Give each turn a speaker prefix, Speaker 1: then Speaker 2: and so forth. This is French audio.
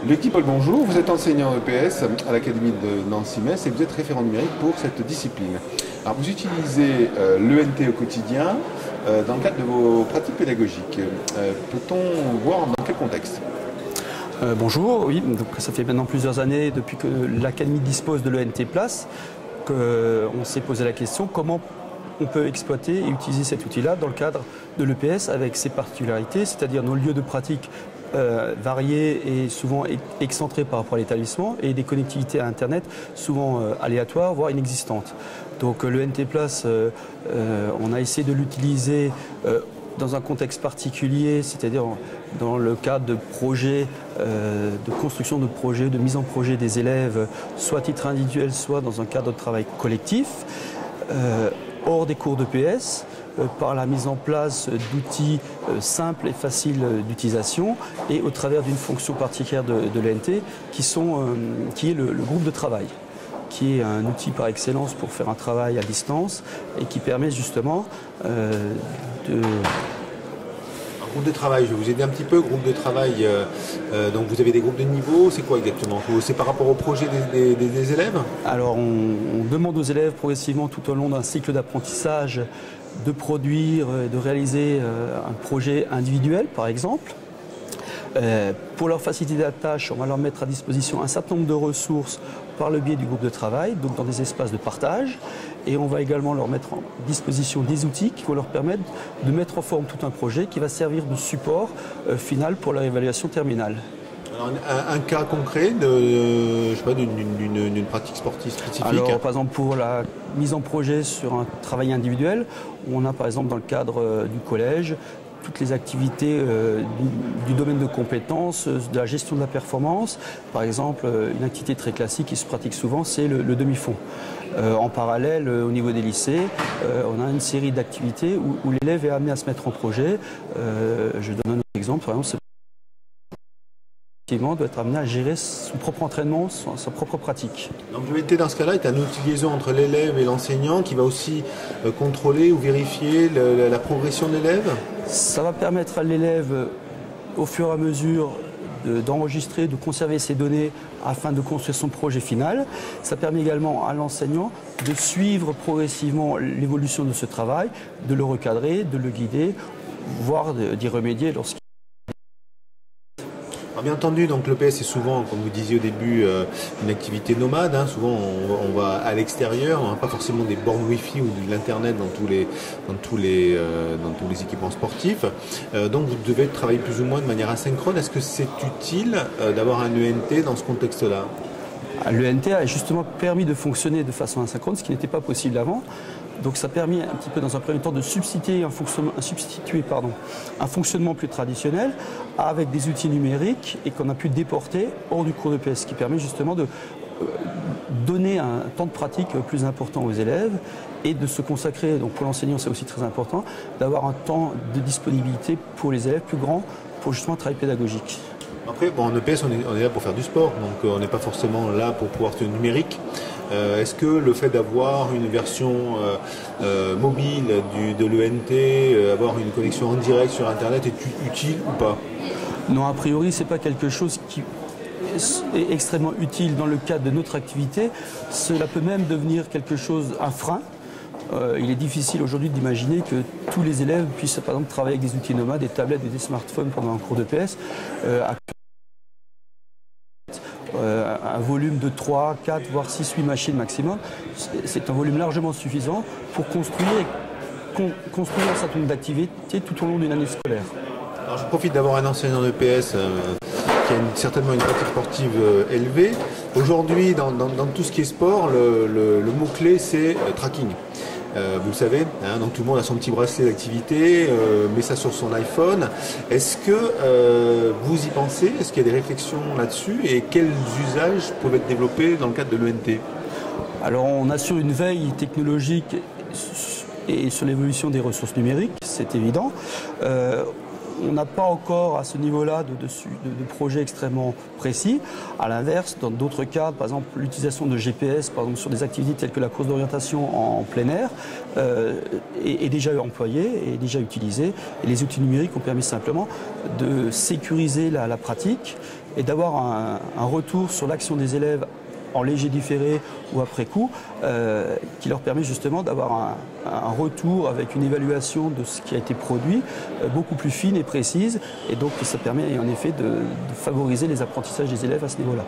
Speaker 1: Lucky Paul, bonjour. Vous êtes enseignant EPS à l'Académie de Nancy-Metz et vous êtes référent numérique pour cette discipline. Alors, vous utilisez l'ENT au quotidien dans le cadre de vos pratiques pédagogiques. Peut-on voir dans quel contexte?
Speaker 2: Bonjour, oui, donc ça fait maintenant plusieurs années depuis que l'Académie dispose de l'ENT Place qu'on s'est posé la question comment on peut exploiter et utiliser cet outil-là dans le cadre de l'EPS avec ses particularités, c'est-à-dire nos lieux de pratique variés et souvent excentrés par rapport à l'établissement et des connectivités à Internet souvent aléatoires, voire inexistantes. Donc l'ENT Place, on a essayé de l'utiliser dans un contexte particulier, c'est-à-dire dans le cadre de projets, de construction de projets, de mise en projet des élèves, soit à titre individuel, soit dans un cadre de travail collectif, hors des cours d'EPS, par la mise en place d'outils simples et faciles d'utilisation et au travers d'une fonction particulière de l'ENT qui est le groupe de travail, qui est un outil par excellence pour faire un travail à distance et qui permet justement de...
Speaker 1: Groupe de travail, je vais vous aider un petit peu. Groupe de travail, donc vous avez des groupes de niveau, c'est quoi exactement? C'est par rapport au projet des élèves?
Speaker 2: Alors on demande aux élèves progressivement tout au long d'un cycle d'apprentissage de produire, de réaliser un projet individuel par exemple. Pour leur faciliter la tâche, on va leur mettre à disposition un certain nombre de ressources par le biais du groupe de travail, donc dans des espaces de partage. Et on va également leur mettre en disposition des outils qui vont leur permettre de mettre en forme tout un projet qui va servir de support final pour leur évaluation terminale.
Speaker 1: Alors, un cas concret d'une pratique sportive spécifique?
Speaker 2: Alors, par exemple, pour la mise en projet sur un travail individuel, on a par exemple dans le cadre du collège toutes les activités du domaine de compétences, de la gestion de la performance. Par exemple, une activité très classique qui se pratique souvent, c'est le demi-fond. En parallèle, au niveau des lycées, on a une série d'activités où l'élève est amené à se mettre en projet. Je donne un autre exemple, par exemple, doit être amené à gérer son propre entraînement, sa propre pratique.
Speaker 1: Donc l'ENT dans ce cas-là est un outil de liaison entre l'élève et l'enseignant qui va aussi contrôler ou vérifier la progression de l'élève?
Speaker 2: Ça va permettre à l'élève, au fur et à mesure, d'enregistrer, de conserver ses données afin de construire son projet final. Ça permet également à l'enseignant de suivre progressivement l'évolution de ce travail, de le recadrer, de le guider, voire d'y remédier lorsqu'il...
Speaker 1: Bien entendu, donc l'EPS est souvent, comme vous disiez au début, une activité nomade. Souvent, on va à l'extérieur, on n'a pas forcément des bornes Wi-Fi ou de l'Internet dans tous les équipements sportifs. Donc, vous devez travailler plus ou moins de manière asynchrone. Est-ce que c'est utile d'avoir un ENT dans ce contexte-là?
Speaker 2: L'ENT a justement permis de fonctionner de façon asynchrone, ce qui n'était pas possible avant. Donc ça a permis un petit peu dans un premier temps de substituer un fonctionnement plus traditionnel avec des outils numériques et qu'on a pu déporter hors du cours d'EPS, ce qui permet justement de donner un temps de pratique plus important aux élèves et de se consacrer, donc pour l'enseignant c'est aussi très important, d'avoir un temps de disponibilité pour les élèves plus grand pour justement un travail pédagogique.
Speaker 1: Après, en EPS, on est là pour faire du sport, donc on n'est pas forcément là pour pouvoir faire du numérique. Est-ce que le fait d'avoir une version mobile de l'ENT, avoir une connexion en direct sur Internet est utile ou pas?
Speaker 2: Non, a priori, ce n'est pas quelque chose qui est extrêmement utile dans le cadre de notre activité. Cela peut même devenir un frein. Il est difficile aujourd'hui d'imaginer que tous les élèves puissent par exemple travailler avec des outils nomades, des tablettes et des smartphones pendant un cours d'EPS. Un volume de 3, 4, voire 6, 8 machines maximum, c'est un volume largement suffisant pour construire un certain nombre d'activités tout au long d'une année scolaire.
Speaker 1: Alors je profite d'avoir un enseignant d'EPS qui a certainement une pratique sportive élevée. Aujourd'hui, dans tout ce qui est sport, le mot-clé c'est tracking. Vous le savez, donc tout le monde a son petit bracelet d'activité, met ça sur son iPhone. Est-ce que vous y pensez? Est-ce qu'il y a des réflexions là-dessus? Et quels usages peuvent être développés dans le cadre de l'ENT?
Speaker 2: Alors on assure une veille technologique et sur l'évolution des ressources numériques, c'est évident. On n'a pas encore à ce niveau-là de projets extrêmement précis. À l'inverse, dans d'autres cadres, par exemple l'utilisation de GPS, par exemple sur des activités telles que la course d'orientation en plein air, est déjà employée, est déjà utilisée. Et les outils numériques ont permis simplement de sécuriser la pratique et d'avoir un retour sur l'action des élèves en léger différé ou après coup, qui leur permet justement d'avoir un retour avec une évaluation de ce qui a été produit beaucoup plus fine et précise, et donc ça permet en effet de favoriser les apprentissages des élèves à ce niveau-là.